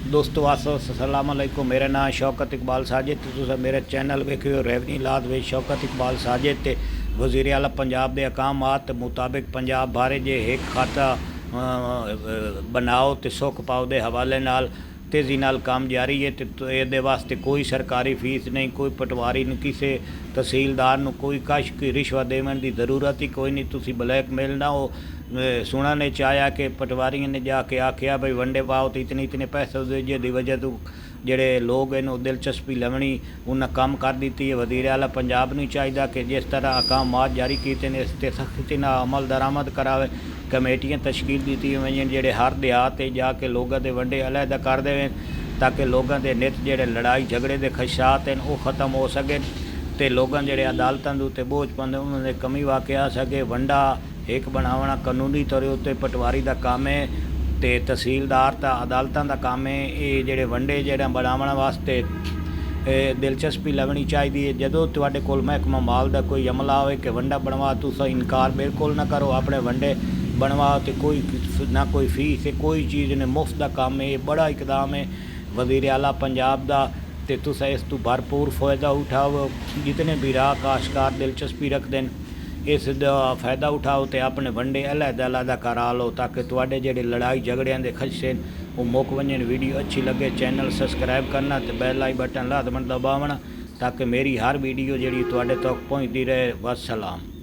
दोस्तों अस्सलाम वालेकुम। मेरा नाम शौकत इकबाल साजिद। तुस मेरा चैनल वेखियो रेवनी लाद वे शौकत इकबाल साजिद ते वज़ीर आला पंजाब के अहकामात मुताबिक पंजाब बारे जे एक खाता बनाओ तो सुख पाओ के हवाले नाल तेज़ी नाल काम जारी है। तो ये वास्ते कोई सरकारी फीस नहीं, कोई पटवारी नहीं, किसी तहसीलदार नूं कोई कश की रिश्वत देवन की जरूरत ही कोई नहीं। तुसी ब्लैकमेल ना हो। सुनने च आया कि पटवारियों ने जाके आख्या भाई वंडे पाओ तो इतने इतने पैसे दे, जिसकी वजह तो जेडे लोग इन्हों दिलचस्पी लवनी उन्हें कम कर दी है। वज़ीर आला पंजाब नहीं चाहिए कि जिस तरह अहकामात जारी किए हैं इस पर सख्ती नाल अमल दरामद करावे। कमेटियां तश्कील दी हुई जेडे हर देहात जाके लोगों के वंडे अलहदा कर देवें ताकि लोगों के नित जेडे लड़ाई झगड़े के खदशात हैं वो ख़त्म हो सके तो लोगों जेडे अदालतों के उत्ते बोझ पाते उन्होंने कमी वाक़ आ सके। वंडा एक बनावना कानूनी तौर उत्ते पटवारी का काम है तो तहसीलदार तो अदालतों का काम है। ये जेडे वंडे जेडे बनावन वास्ते दिलचस्पी लवनी चाहिए है। जदों तुहाडे कोल महकमा माल का कोई अमला हो कि वंडा बनवा तुस इनकार बिल्कुल ना करो, अपने वंडे बनवाओ तो कोई ना कोई फीस है, कोई चीज़ ने मुफ्त का काम है। ये बड़ा इकदाम है वज़ीर आला पंजाब का तो तुस इस तू भरपूर फ़ायदा उठाओ। जितने भी राह काश्तकार दिलचस्पी रखते हैं इस फ़ायदा उठाओ तो अपने वंडे अलहदा अलहदा करा लो ताकि तुहाडे जेडे लड़ाई झगड़ियां के खदशे वो मुक वंजन। वीडियो अच्छी लगे चैनल सबसक्राइब करना तो बैल आई बटन लाजमन दबावना ताकि मेरी हर वीडियो जी तुहाडे तक पहुँचती रहे। वस्सलाम।